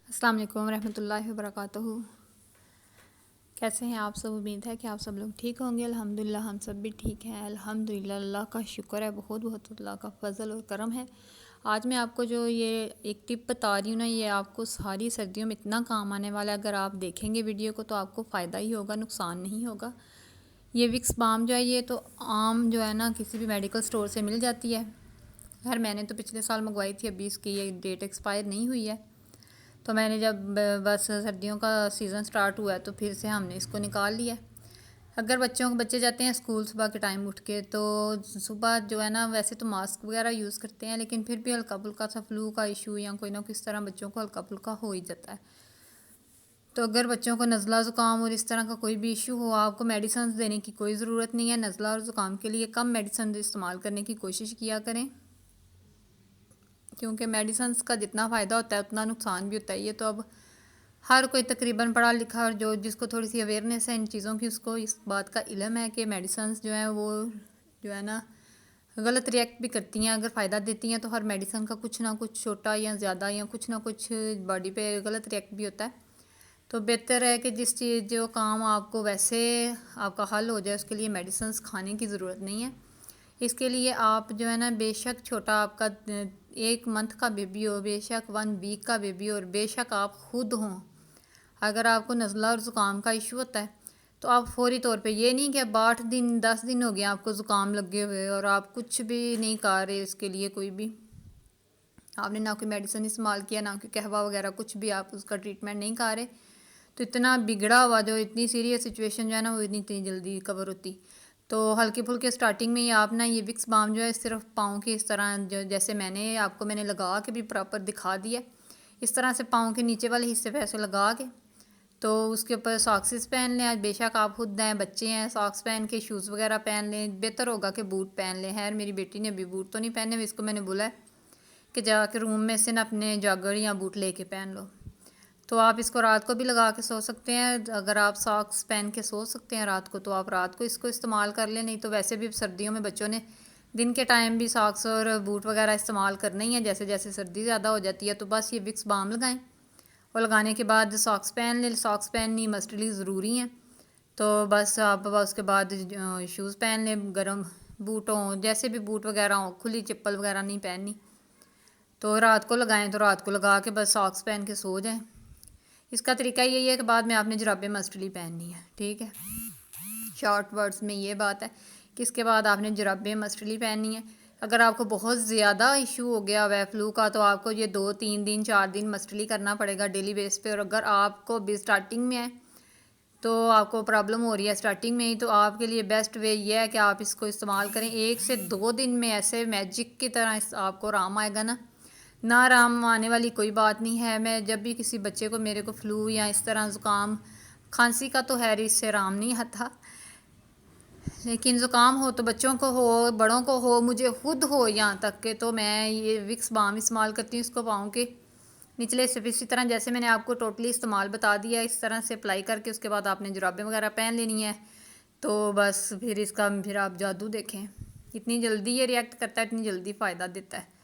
السلام علیکم ورحمۃ اللہ وبرکاتہ۔ کیسے ہیں آپ سب؟ امید ہے کہ آپ سب لوگ ٹھیک ہوں گے۔ الحمدللہ ہم سب بھی ٹھیک ہیں الحمدللہ، اللہ کا شکر ہے، بہت بہت اللہ کا فضل اور کرم ہے۔ آج میں آپ کو جو یہ ایک ٹپ بتا رہی ہوں نا، یہ آپ کو ساری سردیوں میں اتنا کام آنے والا ہے۔ اگر آپ دیکھیں گے ویڈیو کو تو آپ کو فائدہ ہی ہوگا، نقصان نہیں ہوگا۔ یہ وکس بام جو ہے یہ تو عام جو ہے نا کسی بھی میڈیکل سٹور سے مل جاتی ہے۔ خیر میں نے تو پچھلے سال منگوائی تھی، ابھی اس کی یہ ڈیٹ ایکسپائر نہیں ہوئی ہے، تو میں نے جب بس سردیوں کا سیزن سٹارٹ ہوا ہے تو پھر سے ہم نے اس کو نکال لیا۔ اگر بچے جاتے ہیں اسکول صبح کے ٹائم اٹھ کے، تو صبح جو ہے نا ویسے تو ماسک وغیرہ یوز کرتے ہیں، لیکن پھر بھی ہلکا پھلکا سا فلو کا ایشو یا کوئی نہ کس طرح بچوں کو ہلکا پھلکا ہو ہی جاتا ہے۔ تو اگر بچوں کو نزلہ زکام اور اس طرح کا کوئی بھی ایشو ہو، آپ کو میڈیسنز دینے کی کوئی ضرورت نہیں ہے۔ نزلہ اور زکام کے لیے کم میڈیسنز استعمال کرنے کی کوشش کیا کریں، کیونکہ میڈیسنز کا جتنا فائدہ ہوتا ہے اتنا نقصان بھی ہوتا ہے۔ یہ تو اب ہر کوئی تقریباً پڑھا لکھا اور جس کو تھوڑی سی اویئرنیس ہے ان چیزوں کی، اس کو اس بات کا علم ہے کہ میڈیسنز جو ہیں وہ جو ہے نا غلط ریئیکٹ بھی کرتی ہیں۔ اگر فائدہ دیتی ہیں تو ہر میڈیسن کا کچھ نہ کچھ چھوٹا یا زیادہ یا کچھ نہ کچھ باڈی پہ غلط ریئیکٹ بھی ہوتا ہے۔ تو بہتر ہے کہ جس چیز جو کام آپ کو ویسے آپ کا حل ہو جائے، اس کے لیے میڈیسنز کھانے کی ضرورت نہیں ہے۔ اس کے لیے آپ جو ہے نا بے شک چھوٹا آپ کا 1 منتھ کا بیبی ہو، بے شک 1 ویک کا بیبی ہو، اور بے شک آپ خود ہوں، اگر آپ کو نزلہ اور زکام کا ایشو ہوتا ہے تو آپ فوری طور پہ، یہ نہیں کہ اب 8 دن 10 دن ہو گیا آپ کو زکام لگے ہوئے اور آپ کچھ بھی نہیں کھا رہے، اس کے لیے کوئی بھی آپ نے نہ کوئی میڈیسن استعمال کیا، نہ کوئی قہوہ وغیرہ کچھ بھی، آپ اس کا ٹریٹمنٹ نہیں کھا رہے، تو اتنا بگڑا ہوا جو اتنی سیریس سچویشن جو ہے نا وہ اتنی جلدی کور ہوتی۔ تو ہلکے پھلکے سٹارٹنگ میں ہی آپ نا یہ وکس بام جو ہے صرف پاؤں کی اس طرح جیسے میں نے آپ کو میں نے لگا کے بھی پراپر دکھا دیا، اس طرح سے پاؤں کے نیچے والے حصے پہ ایسے لگا کے، تو اس کے اوپر ساکسز پہن لیں۔ بے شک آپ خود ہیں، بچے ہیں، ساکس پہن کے شوز وغیرہ پہن لیں، بہتر ہوگا کہ بوٹ پہن لیں۔ خیر میری بیٹی نے ابھی بوٹ تو نہیں پہنے ہوئے، اس کو میں نے بولا ہے کہ جا کے روم میں سے نا اپنے جاگر یا بوٹ لے کے پہن لو۔ تو آپ اس کو رات کو بھی لگا کے سو سکتے ہیں، اگر آپ ساکس پہن کے سو سکتے ہیں رات کو تو آپ رات کو اس کو استعمال کر لیں، نہیں تو ویسے بھی سردیوں میں بچوں نے دن کے ٹائم بھی ساکس اور بوٹ وغیرہ استعمال کرنا ہی ہے۔ جیسے جیسے سردی زیادہ ہو جاتی ہے تو بس یہ وکس بام لگائیں، اور لگانے کے بعد ساکس پہن لیں۔ ساکس پہننی مسٹلی ضروری ہیں، تو بس آپ اس کے بعد شوز پہن لیں، گرم بوٹ ہوں، جیسے بھی بوٹ وغیرہ ہوں، کھلی چپل وغیرہ نہیں پہننی، تو رات کو لگائیں، تو رات کو لگا کے بس ساکس پہن کے سو جائیں۔ اس کا طریقہ یہی ہے کہ بعد میں آپ نے جرابیں مسٹلی پہننی ہے، ٹھیک ہے۔ شارٹ ورڈز میں یہ بات ہے کہ اس کے بعد آپ نے جرابیں مسٹلی پہننی ہے۔ اگر آپ کو بہت زیادہ ایشو ہو گیا ہوا ہے فلو کا، تو آپ کو یہ 2 3 دن 4 دن مسٹلی کرنا پڑے گا ڈیلی بیس پہ، اور اگر آپ کو بھی اسٹارٹنگ میں ہے تو آپ کو پرابلم ہو رہی ہے اسٹارٹنگ میں ہی، تو آپ کے لیے بیسٹ وے یہ ہے کہ آپ اس کو استعمال کریں 1 سے 2 دن میں، ایسے میجک کی طرح آپ کو آرام آئے گا نا۔ نہ آرام آنے والی کوئی بات نہیں ہے۔ میں جب بھی کسی بچے کو میرے کو فلو یا اس طرح زکام کھانسی کا تو ہے اس سے آرام نہیں آتا، لیکن زکام ہو تو بچوں کو ہو، بڑوں کو ہو، مجھے خود ہو یہاں تک کہ، تو میں یہ وکس بام استعمال کرتی ہوں۔ اس کو پاؤں کے نچلے سے اسی طرح جیسے میں نے آپ کو ٹوٹلی استعمال بتا دیا، اس طرح سے اپلائی کر کے اس کے بعد آپ نے جرابیں وغیرہ پہن لینی ہے، تو بس پھر اس کا پھر آپ جادو دیکھیں، اتنی جلدی یہ ریئیکٹ کرتا ہے، اتنی جلدی فائدہ دیتا ہے۔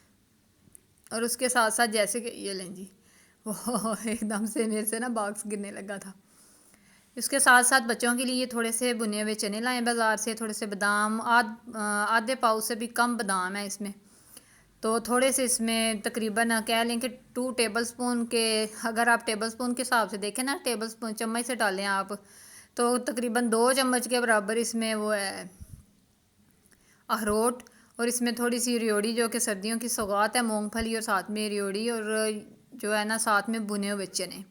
اور اس کے ساتھ ساتھ جیسے کہ یہ لیں جی، وہ ایک دم سے میرے سے نا باکس گرنے لگا تھا۔ اس کے ساتھ ساتھ بچوں کے لیے تھوڑے سے بنے ہوئے چنے لائیں بازار سے، تھوڑے سے بادام، آدھے پاؤ سے بھی کم بادام ہے اس میں، تو تھوڑے سے اس میں تقریباً کہہ لیں کہ 2 ٹیبل سپون کے، اگر آپ ٹیبل سپون کے حساب سے دیکھیں نا، ٹیبل سپون چمچ سے ڈالیں آپ، تو تقریباً 2 چمچ کے برابر اس میں وہ ہے اخروٹ، اور اس میں تھوڑی سی ریوڑی جو کہ سردیوں کی سوغات ہے، مونگ پھلی، اور ساتھ میں ریوڑی، اور جو ہے نا ساتھ میں بھنے ہوئے چنے۔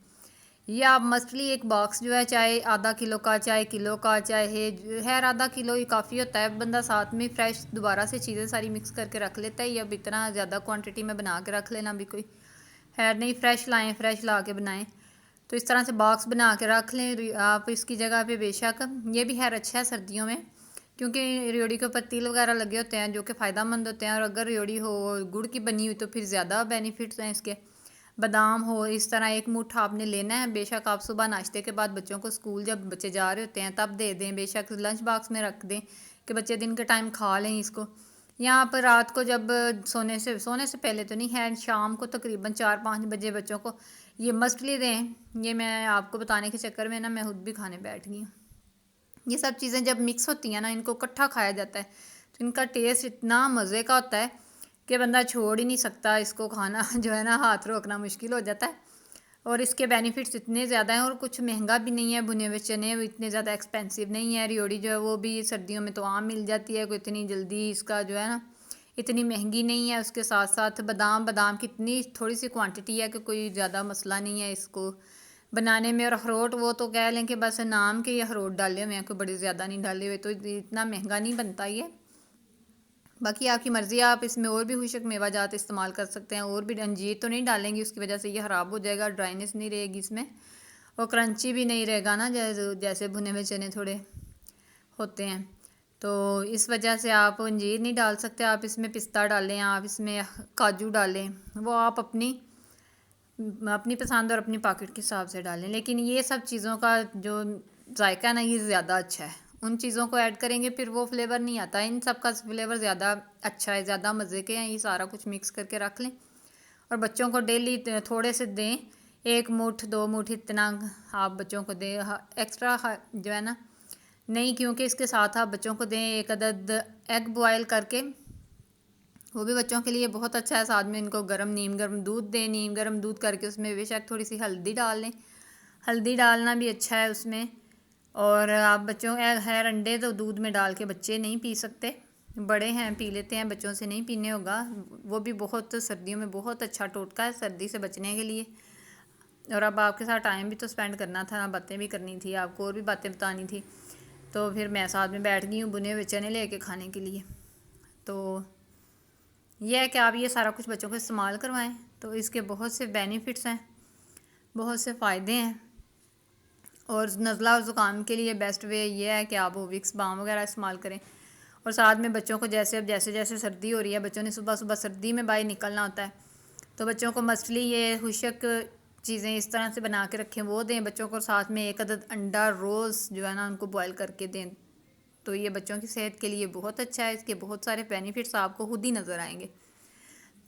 یہ آپ مسٹلی ایک باکس جو ہے، چاہے آدھا کلو کا، چاہے کلو کا، چاہے خیر آدھا کلو ہی کافی ہوتا ہے، بندہ ساتھ میں فریش دوبارہ سے چیزیں ساری مکس کر کے رکھ لیتا ہے، یا اب اتنا زیادہ کوانٹٹی میں بنا کے رکھ لینا بھی کوئی خیر نہیں، فریش لائیں، فریش لا کے بنائیں، تو اس طرح سے باکس بنا کے رکھ لیں آپ اس کی جگہ پہ۔ بے شک یہ بھی خیر اچھا ہے سردیوں میں، کیونکہ ریوڑی کے اوپر تیل وغیرہ لگے ہوتے ہیں جو کہ فائدہ مند ہوتے ہیں، اور اگر ریوڑی ہو گڑ کی بنی ہوئی تو پھر زیادہ بینیفٹس ہیں اس کے۔ بادام ہو، اس طرح 1 مٹھ آپ نے لینا ہے، بے شک آپ صبح ناشتے کے بعد بچوں کو اسکول جب بچے جا رہے ہوتے ہیں تب دے دیں، بے شک لنچ باکس میں رکھ دیں کہ بچے دن کے ٹائم کھا لیں اس کو۔ یہاں پر رات کو جب سونے سے پہلے تو نہیں ہے، شام کو تقریباً 4 5 بجے بچوں کو یہ مسٹلی دیں. یہ میں آپ کو بتانے کے چکر میں نا میں خود بھی کھانے بیٹھ گئی ہوں. یہ سب چیزیں جب مکس ہوتی ہیں نا، ان کو اکٹھا کھایا جاتا ہے تو ان کا ٹیسٹ اتنا مزے کا ہوتا ہے کہ بندہ چھوڑ ہی نہیں سکتا اس کو کھانا. جو ہے نا ہاتھ روکنا مشکل ہو جاتا ہے. اور اس کے بینیفٹس اتنے زیادہ ہیں، اور کچھ مہنگا بھی نہیں ہے. بھنے ہوئے چنے اتنے زیادہ ایکسپینسو نہیں ہے. ریوڑی جو ہے وہ بھی سردیوں میں تو عام مل جاتی ہے، کوئی اتنی جلدی اس کا جو ہے نا اتنی مہنگی نہیں ہے. اس کے ساتھ ساتھ بادام کی اتنی تھوڑی سی کوانٹٹی ہے کہ کوئی زیادہ مسئلہ نہیں ہے اس کو بنانے میں. اور اخروٹ وہ تو کہہ لیں کہ بس نام کے اخروٹ ڈالے ہوئے ہیں، کوئی بڑے زیادہ نہیں ڈالے ہوئے، تو اتنا مہنگا نہیں بنتا یہ. باقی آپ کی مرضی، آپ اس میں اور بھی خشک میوہ جات استعمال کر سکتے ہیں. اور بھی انجیر تو نہیں ڈالیں گی، اس کی وجہ سے یہ خراب ہو جائے گا، ڈرائنیس نہیں رہے گی اس میں، اور کرنچی بھی نہیں رہے گا نا جیسے بھنے ہوئے چنے تھوڑے ہوتے ہیں. تو اس وجہ سے آپ انجیر نہیں ڈال سکتے. آپ اس میں پستہ ڈالیں، آپ اس میں کاجو ڈالیں، وہ آپ اپنی پسند اور اپنی پاکٹ کے حساب سے ڈالیں. لیکن یہ سب چیزوں کا جو ذائقہ ہے نا یہ زیادہ اچھا ہے. ان چیزوں کو ایڈ کریں گے پھر وہ فلیور نہیں آتا. ان سب کا فلیور زیادہ اچھا ہے، زیادہ مزے کے ہیں. یہ سارا کچھ مکس کر کے رکھ لیں اور بچوں کو ڈیلی تھوڑے سے دیں. 1 مٹھ 2 مٹھ اتنا آپ بچوں کو دیں. ایکسٹرا جو ہے نا نہیں، کیونکہ اس کے ساتھ آپ بچوں کو دیں 1 عدد ایگ بوائل کر کے، وہ بھی بچوں کے لیے بہت اچھا ہے. ساتھ میں ان کو نیم گرم دودھ دیں. نیم گرم دودھ کر کے اس میں بے شک تھوڑی سی ہلدی ڈال لیں. ہلدی ڈالنا بھی اچھا ہے اس میں. اور آپ بچوں خیر انڈے تو دودھ میں ڈال کے بچے نہیں پی سکتے، بڑے ہیں پی لیتے ہیں، بچوں سے نہیں پینے ہوگا. وہ بھی بہت سردیوں میں بہت اچھا ٹوٹکا ہے سردی سے بچنے کے لیے. اور اب آپ کے ساتھ ٹائم بھی تو سپینڈ کرنا تھا، باتیں بھی کرنی تھی، آپ کو اور بھی باتیں بتانی تھی. تو پھر میں ساتھ میں بیٹھ گئی ہوں بنے ہوئے چنے لے کے کھانے کے لیے. تو یہ ہے کہ آپ یہ سارا کچھ بچوں کو استعمال کروائیں تو اس کے بہت سے بینیفٹس ہیں، بہت سے فائدے ہیں. اور نزلہ اور زکام کے لیے بیسٹ وے یہ ہے کہ آپ وہ وکس بام وغیرہ استعمال کریں. اور ساتھ میں بچوں کو جیسے سردی ہو رہی ہے، بچوں نے صبح سردی میں باہر نکلنا ہوتا ہے، تو بچوں کو مسٹلی یہ خشک چیزیں اس طرح سے بنا کے رکھیں، وہ دیں بچوں کو. ساتھ میں 1 عدد انڈا روز جو ہے نا ان کو بوائل کر کے دیں. تو یہ بچوں کی صحت کے لیے بہت اچھا ہے. اس کے بہت سارے بینیفٹس آپ کو خود ہی نظر آئیں گے.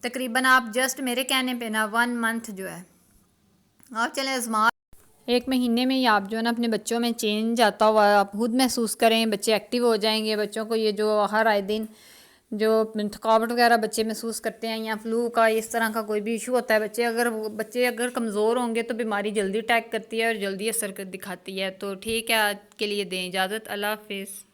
تقریباً آپ جسٹ میرے کہنے پہ نا 1 منتھ جو ہے آپ چلیں آزما، 1 مہینے میں ہی آپ جو ہے نا اپنے بچوں میں چینج آتا ہوا آپ خود محسوس کریں. بچے ایکٹیو ہو جائیں گے. بچوں کو یہ جو ہر آئے دن جو تھکاوٹ وغیرہ بچے محسوس کرتے ہیں یا فلو کا اس طرح کا کوئی بھی ایشو ہوتا ہے، بچے اگر کمزور ہوں گے تو بیماری جلدی اٹیک کرتی ہے اور جلدی اثر دکھاتی ہے. تو ٹھیک ہے، آج کے لیے دیں اجازت. اللہ حافظ.